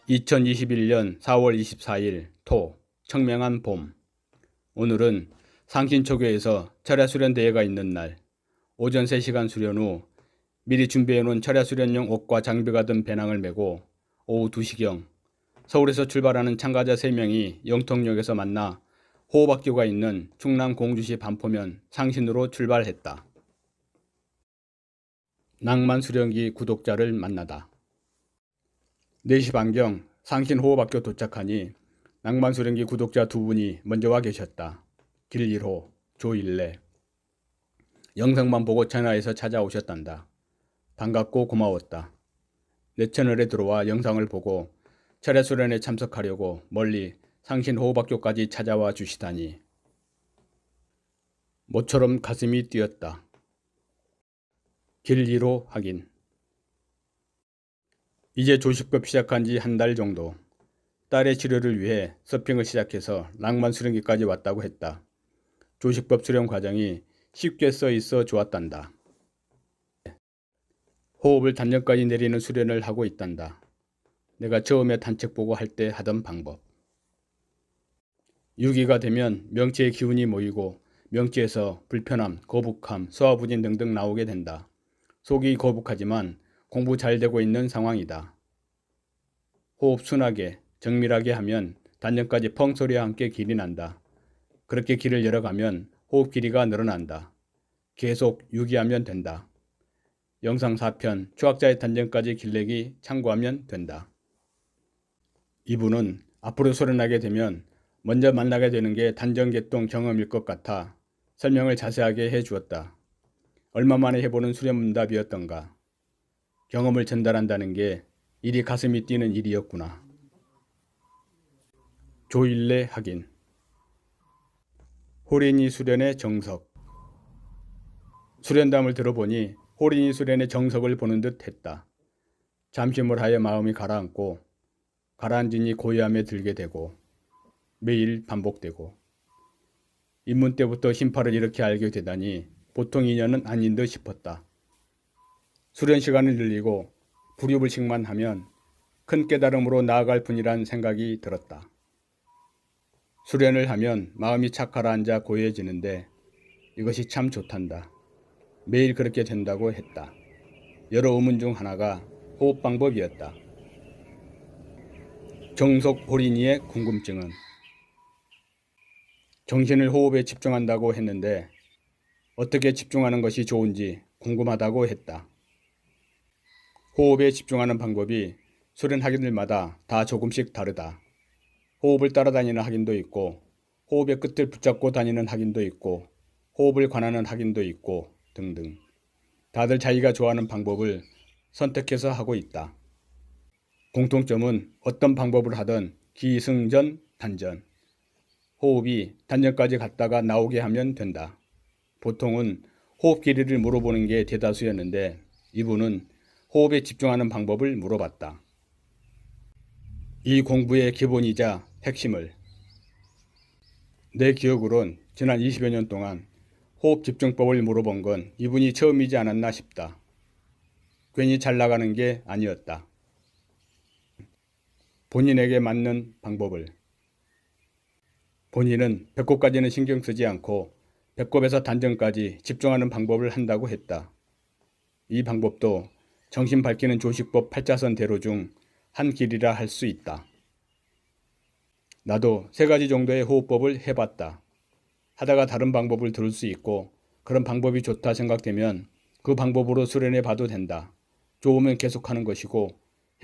2021년 4월 24일 토 청명한 봄. 오늘은 상신초교에서 철야 수련 대회가 있는 날. 오전 3시간 수련 후 미리 준비해놓은 철야 수련용 옷과 장비가 든 배낭을 메고 오후 2시경 서울에서 출발하는 참가자 3명이 영통역에서 만나 호흡학교가 있는 충남 공주시 반포면 상신으로 출발했다. 낭만수련기 구독자를 만나다. 4시 반경 상신호흡학교 도착하니 낭만수련기 구독자 2분이 먼저 와 계셨다. 길 1호 조일래. 영상만 보고 전화해서 찾아오셨단다. 반갑고 고마웠다. 내 채널에 들어와 영상을 보고 철야 수련에 참석하려고 멀리 상신호흡학교까지 찾아와 주시다니 모처럼 가슴이 뛰었다. 길 1호 확인. 이제 조식법 시작한 지 한 달 정도. 딸의 치료를 위해 서핑을 시작해서 낭만 수련기까지 왔다고 했다. 조식법 수련 과정이 쉽게 써 있어 좋았단다. 호흡을 단전까지 내리는 수련을 하고 있단다. 내가 처음에 단책 보고 할 때 하던 방법. 유기가 되면 명치의 기운이 모이고 명치에서 불편함, 거북함, 소화부진 등등 나오게 된다. 속이 거북하지만 공부 잘 되고 있는 상황이다. 호흡 순하게, 정밀하게 하면 단전까지 펑 소리와 함께 길이 난다. 그렇게 길을 열어가면 호흡 길이가 늘어난다. 계속 유기하면 된다. 영상 4편 추학자의 단전까지 길내기 참고하면 된다. 이분은 앞으로 수련하게 되면 먼저 만나게 되는 게 단전개통 경험일 것 같아 설명을 자세하게 해주었다. 얼마 만에 해보는 수련문답이었던가. 경험을 전달한다는 게 이리 가슴이 뛰는 일이었구나. 조일래 확인. 호린이 수련의 정석. 수련담을 들어보니 호린이 수련의 정석을 보는 듯 했다. 잠시물 하여 마음이 가라앉고 가라앉으니 고요함에 들게 되고 매일 반복되고 입문 때부터 심파를 이렇게 알게 되다니 보통 인연은 아닌 듯 싶었다. 수련 시간을 늘리고 불유불식만 하면 큰 깨달음으로 나아갈 뿐이란 생각이 들었다. 수련을 하면 마음이 착 가라앉아 고요해지는데 이것이 참 좋단다. 매일 그렇게 된다고 했다. 여러 의문 중 하나가 호흡 방법이었다. 정석 호린이의 궁금증은 정신을 호흡에 집중한다고 했는데 어떻게 집중하는 것이 좋은지 궁금하다고 했다. 호흡에 집중하는 방법이 수련 학인들마다 다 조금씩 다르다. 호흡을 따라다니는 학인도 있고 호흡의 끝을 붙잡고 다니는 학인도 있고 호흡을 관하는 학인도 있고 등등. 다들 자기가 좋아하는 방법을 선택해서 하고 있다. 공통점은 어떤 방법을 하든 기승전 단전. 호흡이 단전까지 갔다가 나오게 하면 된다. 보통은 호흡 길이를 물어보는 게 대다수였는데 이분은 호흡에 집중하는 방법을 물어봤다. 이 공부의 기본이자 핵심을. 내 기억으론 지난 20여 년 동안 호흡 집중법을 물어본 건 이분이 처음이지 않았나 싶다. 괜히 잘 나가는 게 아니었다. 본인에게 맞는 방법을. 본인은 배꼽까지는 신경 쓰지 않고 배꼽에서 단전까지 집중하는 방법을 한다고 했다. 이 방법도 정신 밝히는 조식법 8자선 대로 중 한 길이라 할 수 있다. 나도 3가지 정도의 호흡법을 해봤다. 하다가 다른 방법을 들을 수 있고 그런 방법이 좋다 생각되면 그 방법으로 수련해 봐도 된다. 좋으면 계속하는 것이고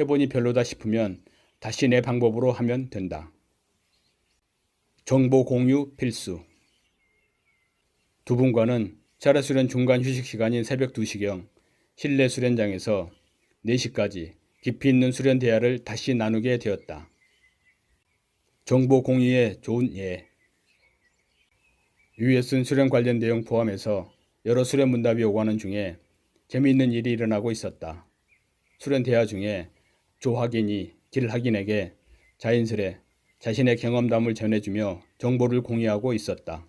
해보니 별로다 싶으면 다시 내 방법으로 하면 된다. 정보 공유 필수. 두 분과는 철야 수련 중간 휴식 시간인 새벽 2시경 실내 수련장에서 4시까지 깊이 있는 수련 대화를 다시 나누게 되었다. 정보 공유에 좋은 예. 위에 쓴 수련 관련 내용 포함해서 여러 수련 문답이 오가는 중에 재미있는 일이 일어나고 있었다. 수련 대화 중에 조 학인이 길 학인에게 자연스레 자신의 경험담을 전해주며 정보를 공유하고 있었다.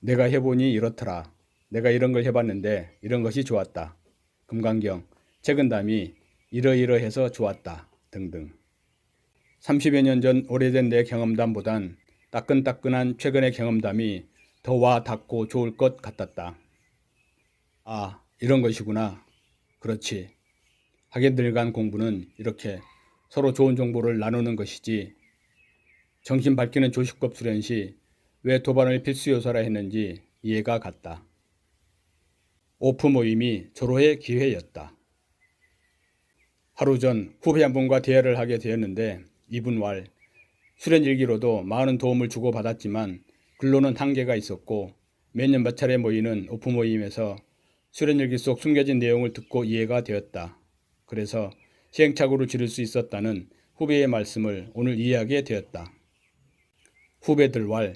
내가 해보니 이렇더라. 내가 이런 걸 해봤는데 이런 것이 좋았다. 금강경, 최근담이 이러이러해서 좋았다. 등등. 30여 년 전 오래된 내 경험담보단 따끈따끈한 최근의 경험담이 더 와 닿고 좋을 것 같았다. 아, 이런 것이구나. 그렇지. 학예들 간 공부는 이렇게 서로 좋은 정보를 나누는 것이지. 정신 밝히는 조식법 수련 시 왜 도반을 필수 요소라 했는지 이해가 갔다. 오프 모임이 조로의 기회였다. 하루 전 후배 한 분과 대화를 하게 되었는데 이분 왈 수련 일기로도 많은 도움을 주고받았지만 글로는 한계가 있었고 매년 몇 차례 모이는 오프 모임에서 수련 일기 속 숨겨진 내용을 듣고 이해가 되었다. 그래서 시행착오를 줄일 수 있었다는 후배의 말씀을 오늘 이해하게 되었다. 후배들 왈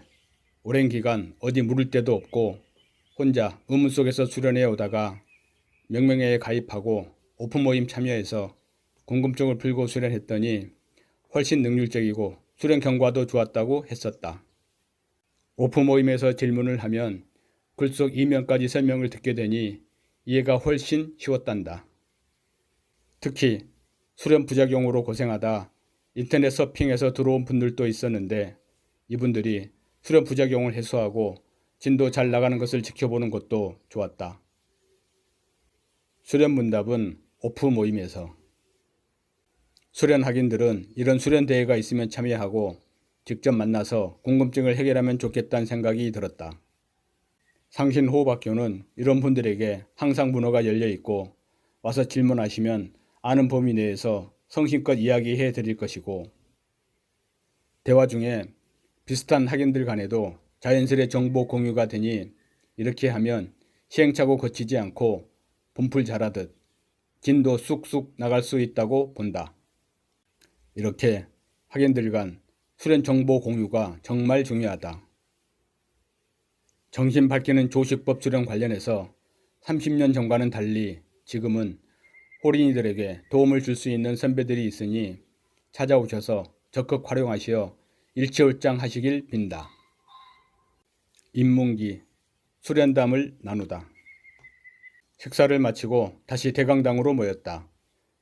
오랜 기간 어디 물을 데도 없고 혼자 의문 속에서 수련해 오다가 명명회에 가입하고 오프 모임 참여해서 궁금증을 풀고 수련했더니 훨씬 능률적이고 수련 경과도 좋았다고 했었다. 오프 모임에서 질문을 하면 글 속 이면까지 설명을 듣게 되니 이해가 훨씬 쉬웠단다. 특히 수련 부작용으로 고생하다 인터넷 서핑에서 들어온 분들도 있었는데 이분들이 수련 부작용을 해소하고 진도 잘 나가는 것을 지켜보는 것도 좋았다. 수련 문답은 오프 모임에서. 수련 학인들은 이런 수련 대회가 있으면 참여하고 직접 만나서 궁금증을 해결하면 좋겠다는 생각이 들었다. 상신호흡학교는 이런 분들에게 항상 문호가 열려 있고 와서 질문하시면 아는 범위 내에서 성심껏 이야기해 드릴 것이고 대화 중에 비슷한 학인들 간에도 자연스레 정보 공유가 되니 이렇게 하면 시행착오 거치지 않고 분풀 잘하듯 진도 쑥쑥 나갈 수 있다고 본다. 이렇게 학인들 간 수련 정보 공유가 정말 중요하다. 정신 밝히는 조식법 수련 관련해서 30년 전과는 달리 지금은 홀인이들에게 도움을 줄 수 있는 선배들이 있으니 찾아오셔서 적극 활용하시어 일취월장 하시길 빈다. 입문기 수련담을 나누다. 식사를 마치고 다시 대강당으로 모였다.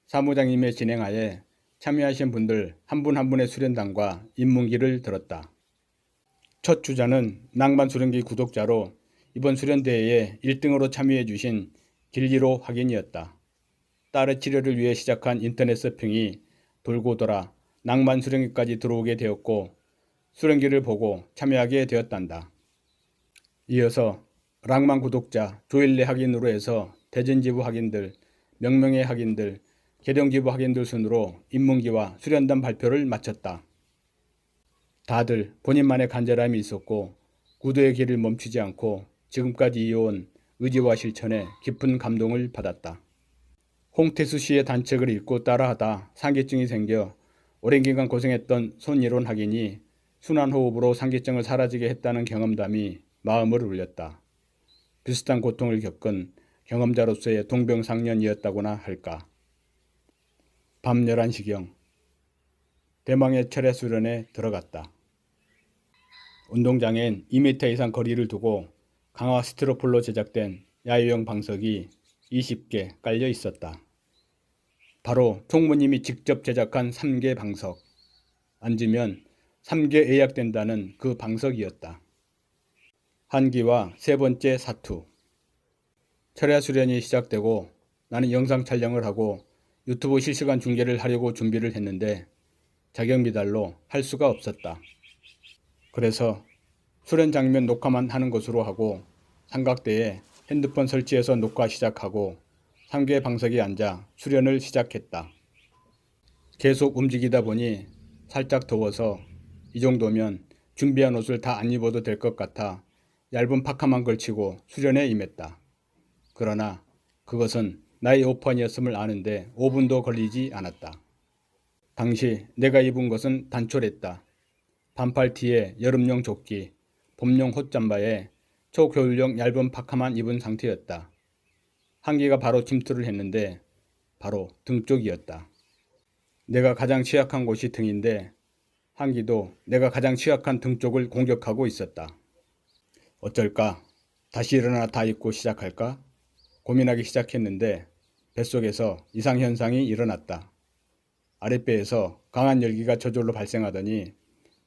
사무장님의 진행하에 참여하신 분들 한 분 한 분의 수련담과 입문기를 들었다. 첫 주자는 낭만수련기 구독자로 이번 수련대회에 1등으로 참여해 주신 길리로 학인이었다. 딸의 치료를 위해 시작한 인터넷 서핑이 돌고 돌아 낭만수련기까지 들어오게 되었고 수련기를 보고 참여하게 되었단다. 이어서 낭만 구독자 조일레 학인으로 해서 대전지부 학인들, 명명회 학인들, 계룡지부 학인들 순으로 입문기와 수련담 발표를 마쳤다. 다들 본인만의 간절함이 있었고 구도의 길을 멈추지 않고 지금까지 이어온 의지와 실천에 깊은 감동을 받았다. 홍태수 씨의 단책을 읽고 따라하다 상기증이 생겨 오랜 기간 고생했던 손예론 학인이 순환호흡으로 상기증을 사라지게 했다는 경험담이 마음을 울렸다. 비슷한 고통을 겪은 경험자로서의 동병상련이었다고나 할까. 밤 11시경 대망의 철야 수련에 들어갔다. 운동장엔 2m 이상 거리를 두고 강화 스티로폴로 제작된 야유형 방석이 20개 깔려 있었다. 바로 총무님이 직접 제작한 3개 방석. 앉으면 3개 예약된다는 그 방석이었다. 한기와 세 번째 사투. 철야 수련이 시작되고 나는 영상 촬영을 하고 유튜브 실시간 중계를 하려고 준비를 했는데 자격 미달로 할 수가 없었다. 그래서 수련 장면 녹화만 하는 것으로 하고 삼각대에 핸드폰 설치해서 녹화 시작하고 3개 방석에 앉아 수련을 시작했다. 계속 움직이다 보니 살짝 더워서 이 정도면 준비한 옷을 다 안 입어도 될 것 같아 얇은 파카만 걸치고 수련에 임했다. 그러나 그것은 나의 오판이었음을 아는데 5분도 걸리지 않았다. 당시 내가 입은 것은 단촐했다. 반팔티에 여름용 조끼, 봄용 헛잠바에 초겨울용 얇은 파카만 입은 상태였다. 한기가 바로 침투를 했는데 바로 등 쪽이었다. 내가 가장 취약한 곳이 등인데 한기도 내가 가장 취약한 등 쪽을 공격하고 있었다. 어쩔까? 다시 일어나 다 입고 시작할까? 고민하기 시작했는데 뱃속에서 이상현상이 일어났다. 아랫배에서 강한 열기가 저절로 발생하더니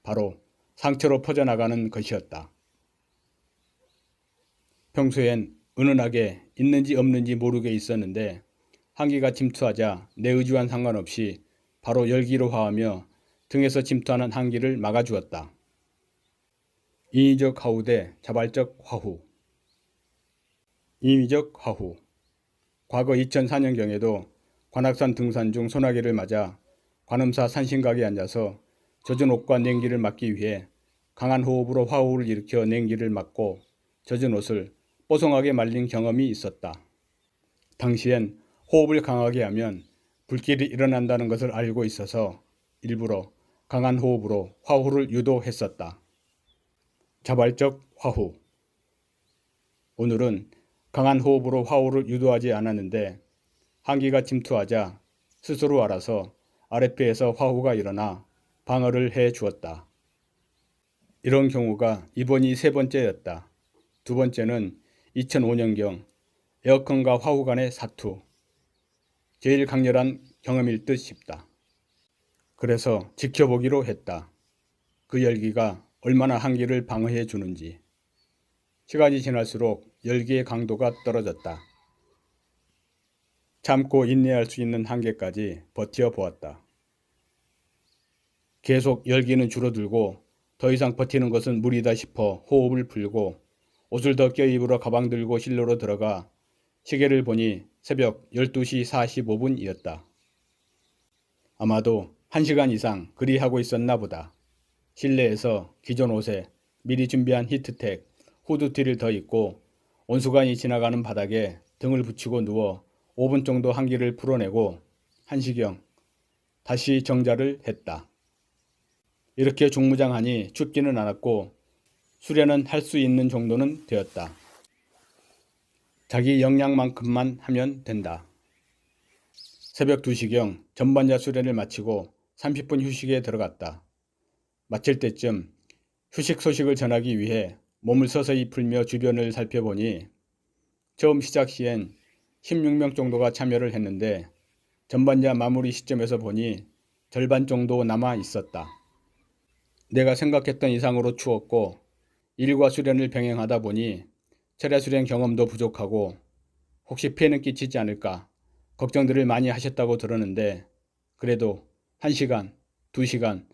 바로 상처로 퍼져나가는 것이었다. 평소엔 은은하게 있는지 없는지 모르게 있었는데 한기가 침투하자 내 의지와는 상관없이 바로 열기로 화하며 등에서 침투하는 한기를 막아주었다. 인위적 화후 대 자발적 화후. 인위적 화후. 과거 2004년경에도 관악산 등산 중 소나기를 맞아 관음사 산신각에 앉아서 젖은 옷과 냉기를 막기 위해 강한 호흡으로 화후를 일으켜 냉기를 막고 젖은 옷을 뽀송하게 말린 경험이 있었다. 당시엔 호흡을 강하게 하면 불길이 일어난다는 것을 알고 있어서 일부러 강한 호흡으로 화후를 유도했었다. 자발적 화후. 오늘은 강한 호흡으로 화후를 유도하지 않았는데 한기가 침투하자 스스로 알아서 아랫배에서 화후가 일어나 방어를 해 주었다. 이런 경우가 이번이 세 번째였다. 두 번째는 2005년경 에어컨과 화후 간의 사투. 제일 강렬한 경험일 듯 싶다. 그래서 지켜보기로 했다. 그 열기가 얼마나 한기를 방어해 주는지. 시간이 지날수록 열기의 강도가 떨어졌다. 참고 인내할 수 있는 한계까지 버텨보았다. 계속 열기는 줄어들고 더 이상 버티는 것은 무리다 싶어 호흡을 풀고 옷을 더 껴입으러 가방 들고 실내로 들어가 시계를 보니 새벽 12시 45분이었다. 아마도 1시간 이상 그리하고 있었나 보다. 실내에서 기존 옷에 미리 준비한 히트텍, 후드티를 더 입고 온수관이 지나가는 바닥에 등을 붙이고 누워 5분 정도 한기를 풀어내고 1시경 다시 정자를 했다. 이렇게 중무장하니 춥지는 않았고 수련은 할 수 있는 정도는 되었다. 자기 역량만큼만 하면 된다. 새벽 2시경 전반자 수련을 마치고 30분 휴식에 들어갔다. 마칠 때쯤 휴식 소식을 전하기 위해 몸을 서서히 풀며 주변을 살펴보니 처음 시작 시엔 16명 정도가 참여를 했는데 전반자 마무리 시점에서 보니 절반 정도 남아 있었다. 내가 생각했던 이상으로 추웠고 일과 수련을 병행하다 보니 철야 수련 경험도 부족하고 혹시 피해는 끼치지 않을까 걱정들을 많이 하셨다고 들었는데 그래도 1시간, 2시간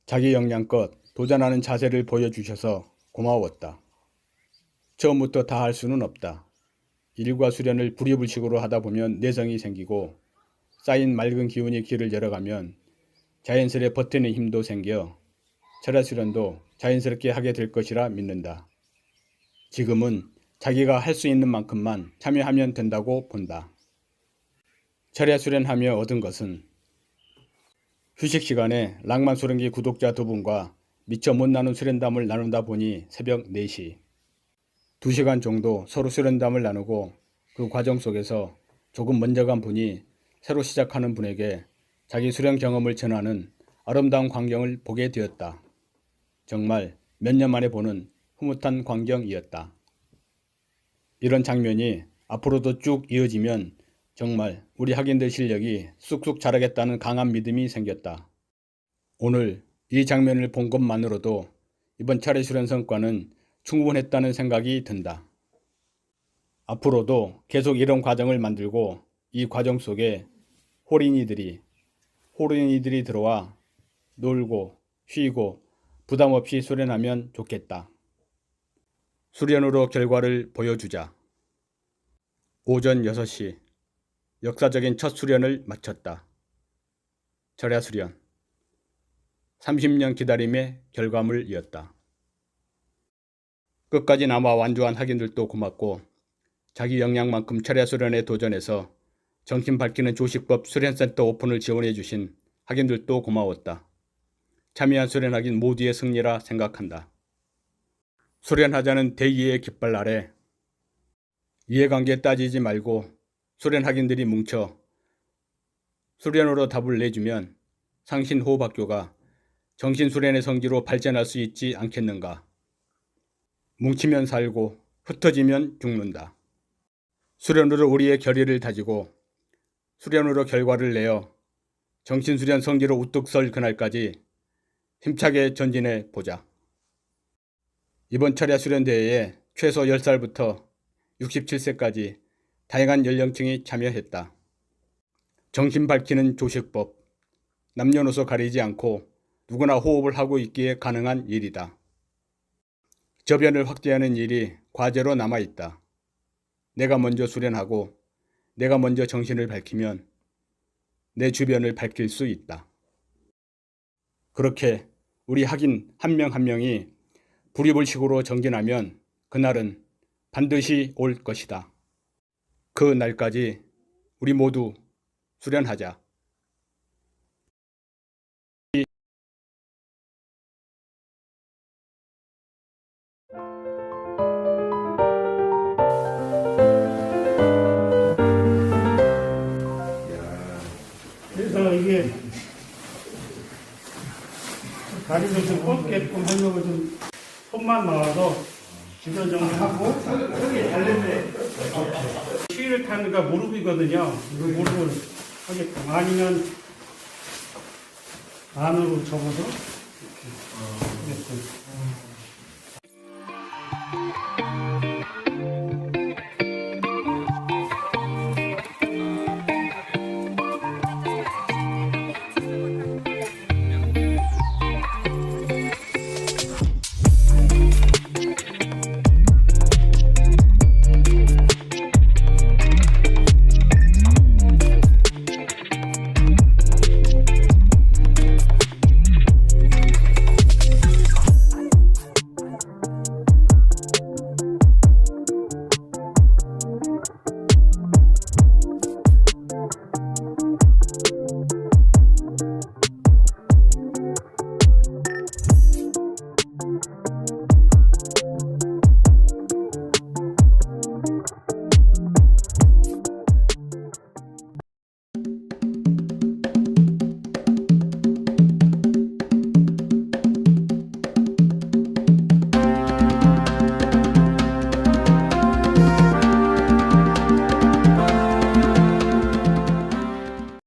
자기 역량껏 도전하는 자세를 보여주셔서 고마웠다. 처음부터 다 할 수는 없다. 일과 수련을 부리불식으로 하다 보면 내성이 생기고 쌓인 맑은 기운이 길을 열어가면 자연스레 버티는 힘도 생겨 철야 수련도 자연스럽게 하게 될 것이라 믿는다. 지금은 자기가 할 수 있는 만큼만 참여하면 된다고 본다. 철야 수련하며 얻은 것은 휴식 시간에 낭만 소련기 구독자 2분과 미처 못 나눈 수련담을 나누다 보니 새벽 4시. 2시간 정도 서로 수련담을 나누고 그 과정 속에서 조금 먼저 간 분이 새로 시작하는 분에게 자기 수련 경험을 전하는 아름다운 광경을 보게 되었다. 정말 몇 년 만에 보는 흐뭇한 광경이었다. 이런 장면이 앞으로도 쭉 이어지면 정말 우리 학인들 실력이 쑥쑥 자라겠다는 강한 믿음이 생겼다. 오늘 이 장면을 본 것만으로도 이번 차례 수련 성과는 충분했다는 생각이 든다. 앞으로도 계속 이런 과정을 만들고 이 과정 속에 호린이들이 들어와 놀고 쉬고 부담 없이 수련하면 좋겠다. 수련으로 결과를 보여주자. 오전 6시 역사적인 첫 수련을 마쳤다. 철야 수련. 30년 기다림의 결과물이었다. 끝까지 남아 완주한 학인들도 고맙고 자기 역량만큼 철야 수련에 도전해서 정신 밝히는 조식법 수련센터 오픈을 지원해 주신 학인들도 고마웠다. 참여한 수련학인 모두의 승리라 생각한다. 수련하자는 대의의 깃발 아래 이해관계 따지지 말고 수련학인들이 뭉쳐 수련으로 답을 내주면 상신호흡학교가 정신수련의 성지로 발전할 수 있지 않겠는가. 뭉치면 살고 흩어지면 죽는다. 수련으로 우리의 결의를 다지고 수련으로 결과를 내어 정신수련 성지로 우뚝 설 그날까지 힘차게 전진해 보자. 이번 철야 수련대회에 최소 10살부터 67세까지 다양한 연령층이 참여했다. 정신 밝히는 조식법, 남녀노소 가리지 않고 누구나 호흡을 하고 있기에 가능한 일이다. 저변을 확대하는 일이 과제로 남아있다. 내가 먼저 수련하고 내가 먼저 정신을 밝히면 내 주변을 밝힐 수 있다. 그렇게 우리 학인 한 명 한 명이 불이불식으로 정진하면 그날은 반드시 올 것이다. 그 날까지 우리 모두 수련하자. 그래서 이게 다리를 좀 뻗게끔 하려고 좀 손만 나와서 주변 정리하고 여기 달렸네. 추위를 타니까 무릎이거든요. 이 무릎을 하게끔 아니면 안으로 접어서 이렇게 하게끔.